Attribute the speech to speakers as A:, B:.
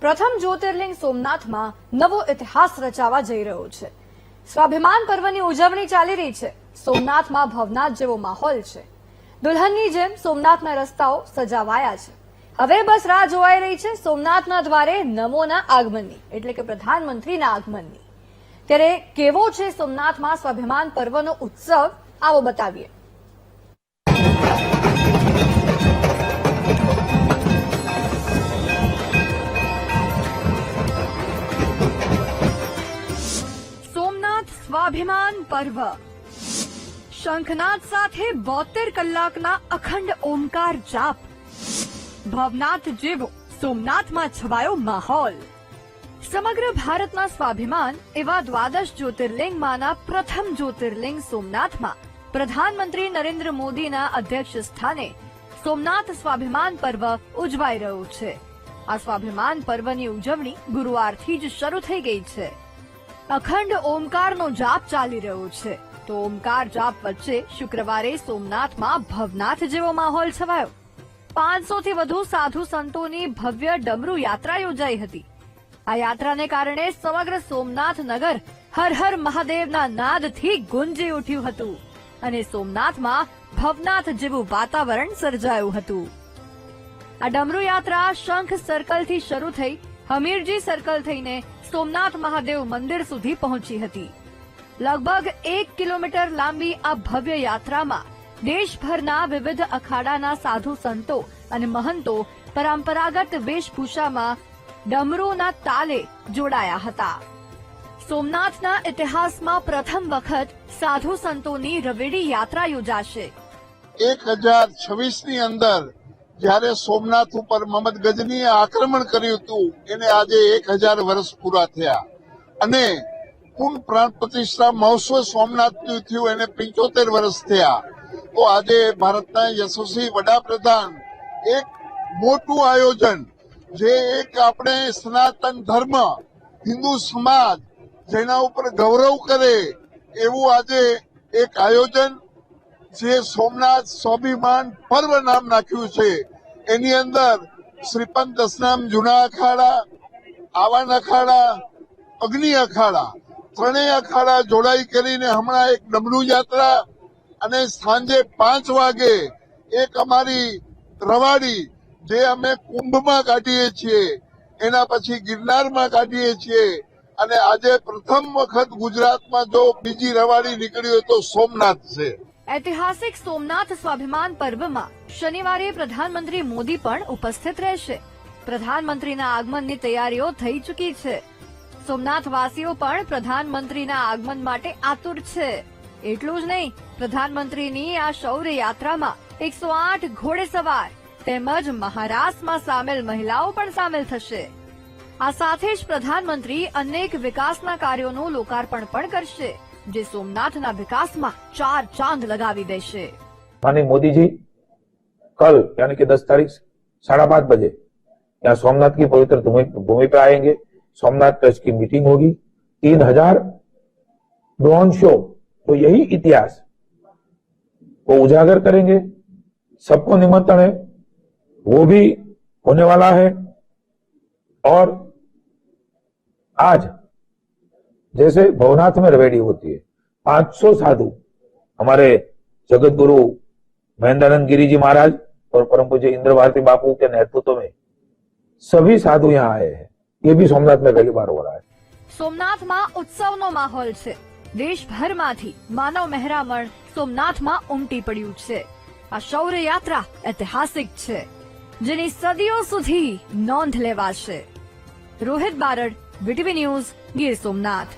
A: પ્રથમ જ્યોતિર્લિંગ સોમનાથમાં નવો ઇતિહાસ રચાવા જઈ રહ્યો છે। સ્વાભિમાન પર્વની ઉજવણી ચાલી રહી છે। સોમનાથમાં ભવનાથ જેવો માહોલ છે। દુલ્હનની જેમ સોમનાથના રસ્તાઓ સજાવાયા છે। હવે બસ રાહ જોવાઈ રહી છે સોમનાથના દ્વારે નમોના આગમનની, એટલે કે પ્રધાનમંત્રીના આગમનની। ત્યારે કેવો છે સોમનાથમાં સ્વાભિમાન પર્વનો ઉત્સવ, આવો બતાવીએ। સ્વાભિમાન પર્વ શંખનાદ સાથે 72 કલાકના અખંડ ઓમકાર જાપ। ભવનાથ જેવો સોમનાથમાં છવાયો માહોલ। સમગ્ર ભારતના સ્વાભિમાન એવા દ્વાદશ જ્યોતિર્લિંગમાંના પ્રથમ જ્યોતિર્લિંગ સોમનાથમાં પ્રધાનમંત્રી નરેન્દ્ર મોદીના અધ્યક્ષ સ્થાને સોમનાથ સ્વાભિમાન પર્વ ઉજવાઈ રહ્યું છે। આ સ્વાભિમાન પર્વની ઉજવણી ગુરુવારથી જ શરૂ થઈ ગઈ છે। અખંડ ઓમકારનો જાપ ચાલી રહ્યો છે, તો ઓમકાર જાપ વચ્ચે શુક્રવારે સોમનાથમાં ભવનાથ જેવો માહોલ છવાયો। 500 થી વધુ સાધુ સંતોની ભવ્ય ડમરૂ યાત્રા યોજાઈ હતી। આ યાત્રાને કારણે સમગ્ર સોમનાથ નગર હર હર મહાદેવના નાદથી ગુંજી ઉઠ્યું હતું અને સોમનાથમાં ભવનાથ જેવું વાતાવરણ સર્જાયું હતું। આ ડમરૂ યાત્રા શંખ સર્કલથી શરૂ થઈ હમીરજી સર્કલ થઈને સોમનાથ મહાદેવ મંદિર સુધી પહોંચી હતી। લગભગ 1 કિલોમીટર લાંબી આ ભવ્ય યાત્રામાં દેશભરના વિવિધ અખાડાના સાધુ સંતો અને મહંતો પરંપરાગત વેશભૂષામાં ડમરૂના તાલે જોડાયા હતા। સોમનાથના ઇતિહાસમાં પ્રથમ વખત સાધુ સંતોની રવેડી યાત્રા યોજાશે।
B: 1026ની અંદર જ્યારે સોમનાથ ઉપર મોહમ્મદ ગજનીએ આક્રમણ કર્યું હતું એને આજે 1000 વર્ષ પૂરા થયા અને પૂર્ણ પ્રાણ પ્રતિષ્ઠા મહોત્સવ સોમનાથનું થયું એને 75 વર્ષ થયા। તો આજે ભારતના યશસ્વી વડાપ્રધાન એક મોટું આયોજન, જે એક આપણે સનાતન ધર્મ હિન્દુ સમાજ જેના ઉપર ગૌરવ કરે એવું આજે એક આયોજન જે સોમનાથ સ્વાભિમાન પર્વ નામ નાખ્યું છે। એની અંદર શ્રીપંત દશનામ જૂના અખાડા, આવાન અખાડા, અગ્નિ અખાડા, ત્રણેય અખાડા જોડાઈ કરીને હમણાં એક ડમરૂ યાત્રા અને સાંજે 5 વાગે એક અમારી રવાડી જે અમે કુંભમાં કાઢીએ છીએ, એના પછી ગિરનારમાં કાઢીએ છીએ અને આજે પ્રથમ વખત ગુજરાતમાં જો બીજી રવાડી નીકળી હોય તો સોમનાથ છે।
A: ઐતિહાસિક સોમનાથ સ્વાભિમાન પર્વમાં શનિવારે પ્રધાનમંત્રી મોદી પણ ઉપસ્થિત રહેશે। પ્રધાનમંત્રીના આગમનની તૈયારીઓ થઈ ચૂકી છે। સોમનાથવાસીઓ પણ પ્રધાનમંત્રીના આગમન માટે આતુર છે। એટલું જ નહીં, પ્રધાનમંત્રીની આ શૌર્ય યાત્રામાં 108 ઘોડેસવાર તેમજ મહારાસમાં સામેલ મહિલાઓ પણ સામેલ થશે। આ સાથે જ પ્રધાનમંત્રી અનેક વિકાસના કાર્યોનું લોકાર્પણ પણ કરશે, જે सोमनाथना विकास में 4 चांद लगावी देशे।
C: माननीय मोदी जी कल यानी कि 10 तारीख 5:30 बजे यहाँ सोमनाथ की पवित्र भूमि पे आएंगे। सोमनाथ ट्रस्ट की मीटिंग होगी। 3000 ड्रोन शो, तो यही इतिहास को उजागर करेंगे। सबको निमंत्रण है, वो भी होने वाला है। और आज जैसे भवनाथ में रवेड़ी होती है, 500 साधु हमारे जगत गुरु महेंद्रानंद गिरी जी महाराज और परम पूज्य इंद्र भारती बापू के नेतृत्व में सभी साधु यहाँ आए हैं। ये भी सोमनाथ में पहली बार हो रहा है।
A: સોમનાથમાં ઉત્સવનો માહોલ છે। દેશભરમાંથી માનવ મહેરામણ સોમનાથમાં ઉમટી પડ્યું છે। આ શૌર્ય યાત્રા ઐતિહાસિક છે, જેની સદીઓ સુધી નોંધ લેવાશે। Rohit Barad, VTV news, Gir Somnath.